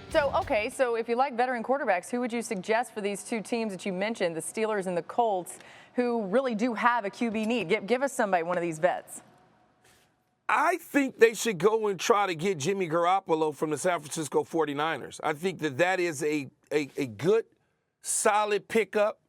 So if you like veteran quarterbacks, who would you suggest for these two teams that you mentioned, the Steelers and the Colts, who really do have a QB need? Give us somebody, one of these vets. I think they should go and try to get Jimmy Garoppolo from the San Francisco 49ers. I think that is a good, solid pickup.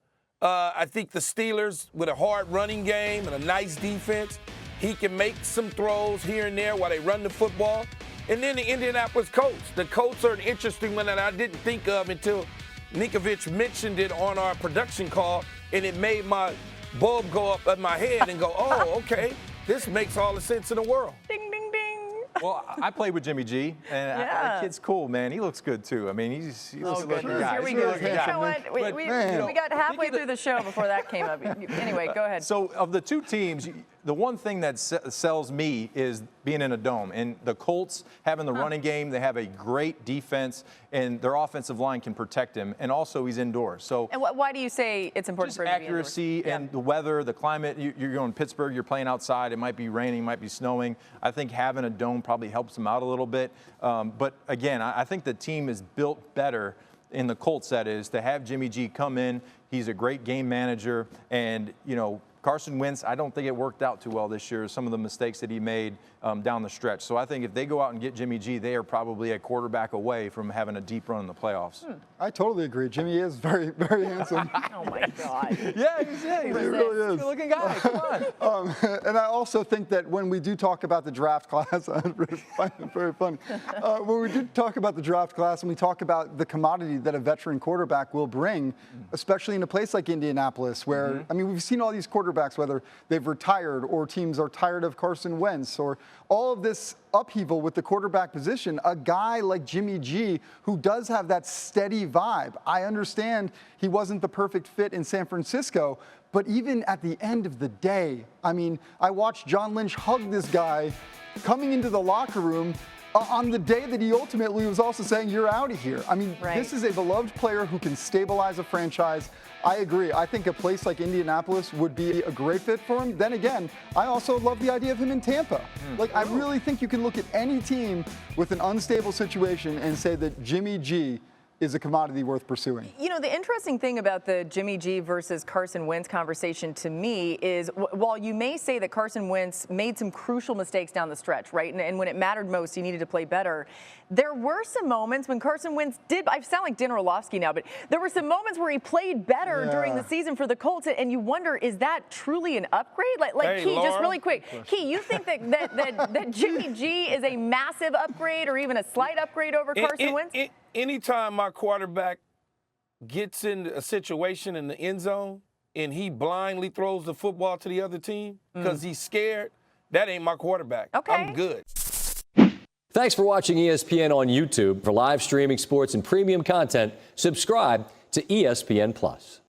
I think the Steelers, with a hard running game and a nice defense, he can make some throws here and there while they run the football. And then the Indianapolis Colts. The Colts are an interesting one that I didn't think of until Ninkovich mentioned it on our production call, and it made my bulb go up in my head and go, oh, okay, this makes all the sense in the world. Ding, ding, ding. Well, I played with Jimmy G, and that kid's cool, man. He looks good, too. I mean, he looks like a good guy. Here we go. You know what? We got halfway through the show before that came up. Anyway, go ahead. So of the two teams, the one thing that sells me is being in a dome. And the Colts having the running game, they have a great defense, and their offensive line can protect him. And also, he's indoors. So and why do you say it's important for him to be indoors? Accuracy and the weather, the climate. You're going to Pittsburgh, you're playing outside. It might be raining, might be snowing. I think having a dome probably helps him out a little bit. But again, I think the team is built better in the Colts, that is, to have Jimmy G come in. He's a great game manager, and, you know, Carson Wentz, I don't think it worked out too well this year, some of the mistakes that he made down the stretch. So I think if they go out and get Jimmy G, they are probably a quarterback away from having a deep run in the playoffs. I totally agree. Jimmy is very, very handsome. Oh, my God. Yeah, he's really is. Good-looking guy. Come on. And I also think that when we do talk about the draft class, I find it very funny. When we do talk about the draft class and we talk about the commodity that a veteran quarterback will bring, especially in a place like Indianapolis, where, I mean, we've seen all these quarterbacks, whether they've retired or teams are tired of Carson Wentz or all of this upheaval with the quarterback position, a guy like Jimmy G, who does have that steady vibe. I understand he wasn't the perfect fit in San Francisco, but even at the end of the day, I mean, I watched John Lynch hug this guy coming into the locker room on the day that he ultimately was also saying, you're out of here. I mean, This is a beloved player who can stabilize a franchise. I agree. I think a place like Indianapolis would be a great fit for him. Then again, I also love the idea of him in Tampa. Like, I really think you can look at any team with an unstable situation and say that Jimmy G is a commodity worth pursuing. You know, the interesting thing about the Jimmy G versus Carson Wentz conversation to me is while you may say that Carson Wentz made some crucial mistakes down the stretch, right? And when it mattered most, he needed to play better. There were some moments when Carson Wentz did, I sound like Dan Orlovsky now, but there were some moments where he played better during the season for the Colts, and you wonder, is that truly an upgrade? Like hey, Key, Laura, just really quick. Key, you think that Jimmy G is a massive upgrade or even a slight upgrade over Carson Wentz? Anytime my quarterback gets in a situation in the end zone and he blindly throws the football to the other team because he's scared, that ain't my quarterback. Okay. I'm good. Thanks for watching ESPN on YouTube. For live streaming sports and premium content, subscribe to ESPN+.